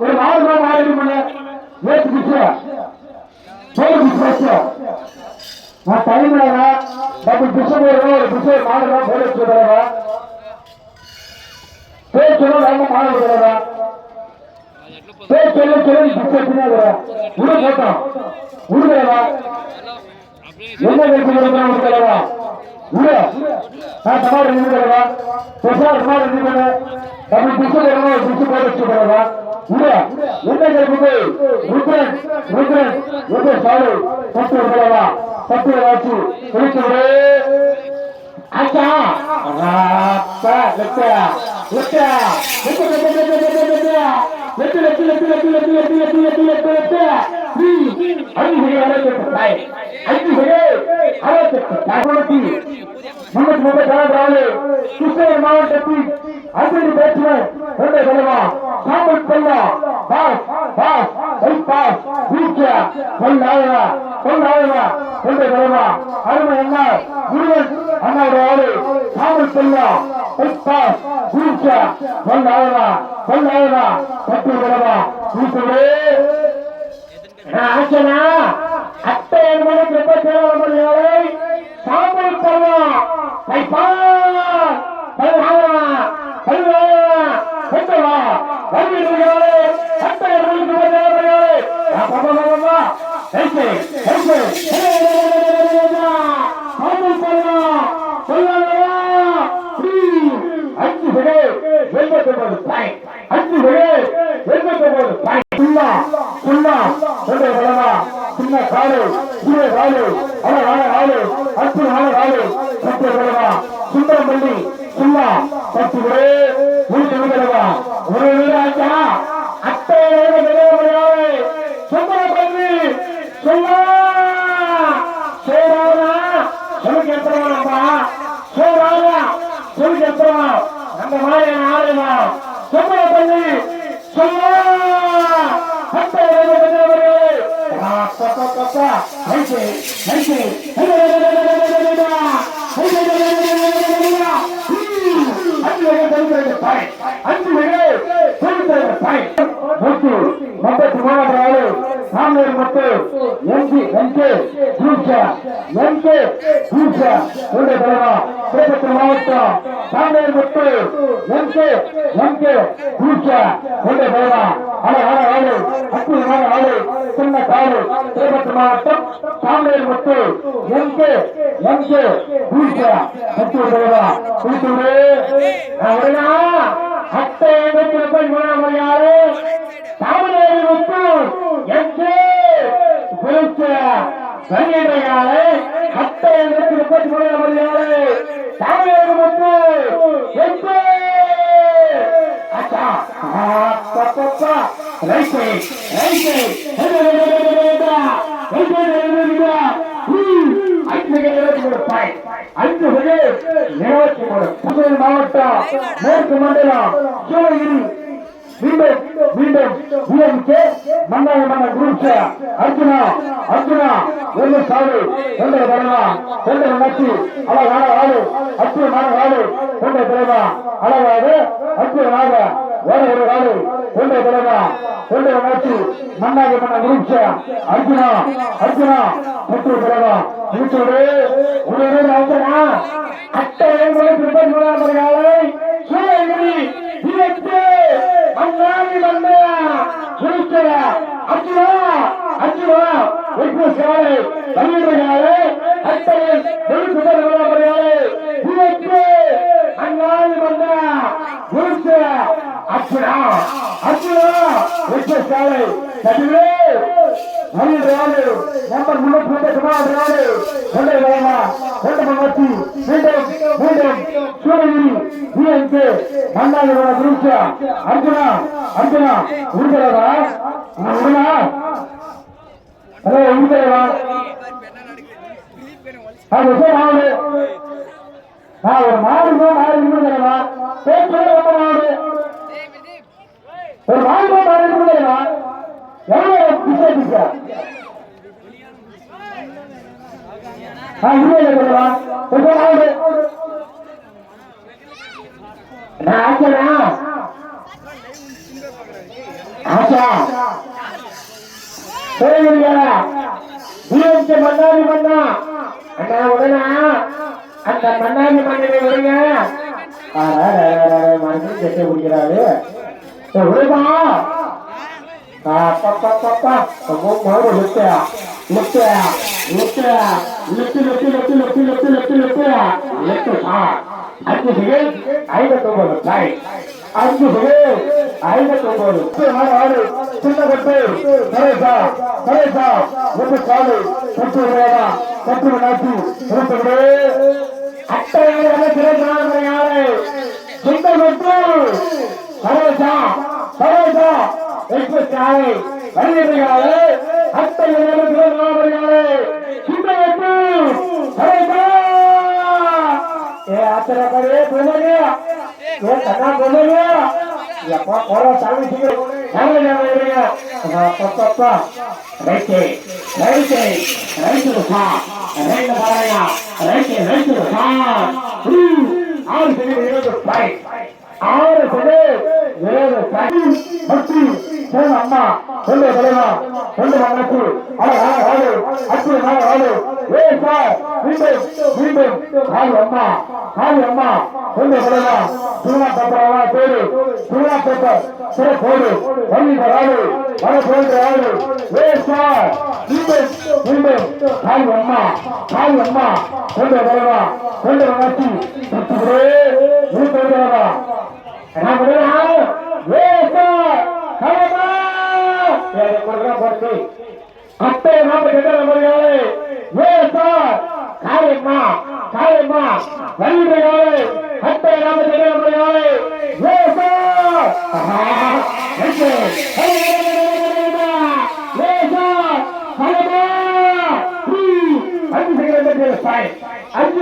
ஒரு 4 ரூபாய் ஆயிரம் மணி நான் டைம் டபுள் பிஷம் ஒரு பிஷம் 4 ரூபாய் போட வச்சுக்கிறவா பேச்சலும் நம்ம மாறுகிறவா பேச்சல சொல்லி பிஷம் உள்ள போட்டோம் உடுகிறவா என்ன கேட்கிறவா உடுகிறவா உள்ள நான் சமாளி உடுகிறவா பிரசாத் சமாளி உடுகிறவா டபுள் பிஷம் பிஷம் போட வச்சுக்கிறவா உள்ள என்ன கேட்குது ருத்ரன் ருத்ரன் ருத்ரன் சாரு பத்து உடுகிறவா பத்து வாச்சு குளிச்சுடு ஆச்சா ராப்பா லெட்டா லெட்டா லெட்டா லெட்டா லெட்டா ஐந்து அரைக்கட்டாய் ஐந்து அரைக்கட்டாய் முன்னூத்தி ராவலே கிருஷ்ணகிரி மாவட்டத்தில் அஞ்சலி பேச்சுவர் கொண்டை தலைவா சாமல் பல்லா பாஸ் பாஸ் பாஸ் பூச்சா கொண்டாயவா கொண்டாயவா கொண்டை தலைவா அருமை அண்ணா முருகன் அண்ணாவுடைய ஆளு சாமல் பல்லா பாஸ் பூச்சா கொண்டாயவா கொண்டாயவா பத்து தலைவா பூச்சவே ஆச்சனா அத்தை என்பதை பிரபஞ்சங்களை சாமல் பல்லா கைப்பா சின்ன காடு சுந்தரம்பள்ளி சும்மா பத்து உயிரிழவா ஒரு வீராஜா அத்தை சுந்தரம்பள்ளி சும்மா சோழா சொல்லுக்கு எத்தவா சோழா சொல்லுக்கு எத்தவா அந்த மாதிரி ஆளுமா சுந்தரம்பள்ளி சும்மா அத்தை மாவட்டம் சாமியார் முத்து அற்புதமான ஆளு சின்ன காடு திருப்பத்தூர் மாவட்டம் சாமியார் முத்து அத்தை மரியாதை சாமியார் முத்து கண்ணியமையாளே அத்தை மரியாதை சாமியார் முத்து மாவட்டம் மேற்கு மண்டலம் சூழகிரி அர்ஜுனா அர்ஜுனா ஒரு சாடு கொண்ட தலைவா கொண்ட நச்சு அழகான ஆளு அற்புதமான ஆளு கொண்ட தலைவா அழகாக அற்புதமாக வேற ஒரு ஆளு கொண்ட தலைவா கொண்ட நச்சு மன்னாக மன்ன குருட்ச அர்ஜுனா அர்ஜுனா முத்து தலைவா முத்தோடு உடனே ராஜனா அத்தை மரியாதை சூழகிரி மன்னாடி மன்னா சுருச்சர அர்ஜுனா அர்ஜுனா ஒரு சாலை தமிழர்களே அத்தையன் மரியாதை மன்னாடி மன்னா சுருச்சர அர்ஜுனா அர்ஜுனா ஒரு சாலை தமிழே நம்பர் 336 கொண்டை வளமா கொண்ட மங்கி மீண்டும் மீண்டும் சூழகிரி டிஎன்கே மன்னாடி மன்னா குருச்சா அர்ஜுனா அர்ஜுனா உருகிறதா உருனா உருகிறதா அது மாடு நான் ஒரு மாடு உருகிறதா பேச்சு ரொம்ப மாடு ஒரு மாடு உருகிறதா எவ்வளவு விசேஷிச்சா உருவலை சொல்லலாம் நான் ஆச்சனா ஆச்சா மன்னாடி மண்ணா அண்ணா உடனா அந்த மன்னாடி மண்ணினை விடுங்க மருந்து கெட்ட குடிக்கிறாரு விடுமா அஞ்சு சிகை 59 அஞ்சு சிகை 59 ஆறு சின்னப்பட்டு கரேசா கரேசா ஒரு காலு பத்து ரூபா பத்து நாட்டு இருபது அட்டையாக திரைக்கான யாரு சின்னப்பட்டு கரேசா கரேசா எக்ஸ்பிரஸ் யாரு வருகிறாரு அட்டையாக திரைக்கான யாரு சின்னப்பட்டு கரேசா आचरा करे बोले गया ये कना बोले गया ये और सामने से सामने जाने गया पापा रहते तो था रहने वाला रहते तो था और से ये तो फाइट और से ये तो फाइट भक्ति சேன அம்மா சொல்ல தலைவா சொல்ல மனசு அச்சு ஏ சார் மீண்டும் கால் அம்மா சொல்ல தலைவா சுருணா பேப்பரவா பேரு சுருணா பேப்பர் சிற போடு பள்ளி வராது வர போன்ற ஆளு ஏ சார் மீண்டும் கால் அம்மா சொல்ல தலைவா சொல்ல மனசு ஏ சார் அத்தை நாம கெட்ட நம்பர்களே ஏ சார் காயம்மா வலிமையாளே அத்தை நாம கெட்ட நம்பர்களே ஏ சார் அஞ்சு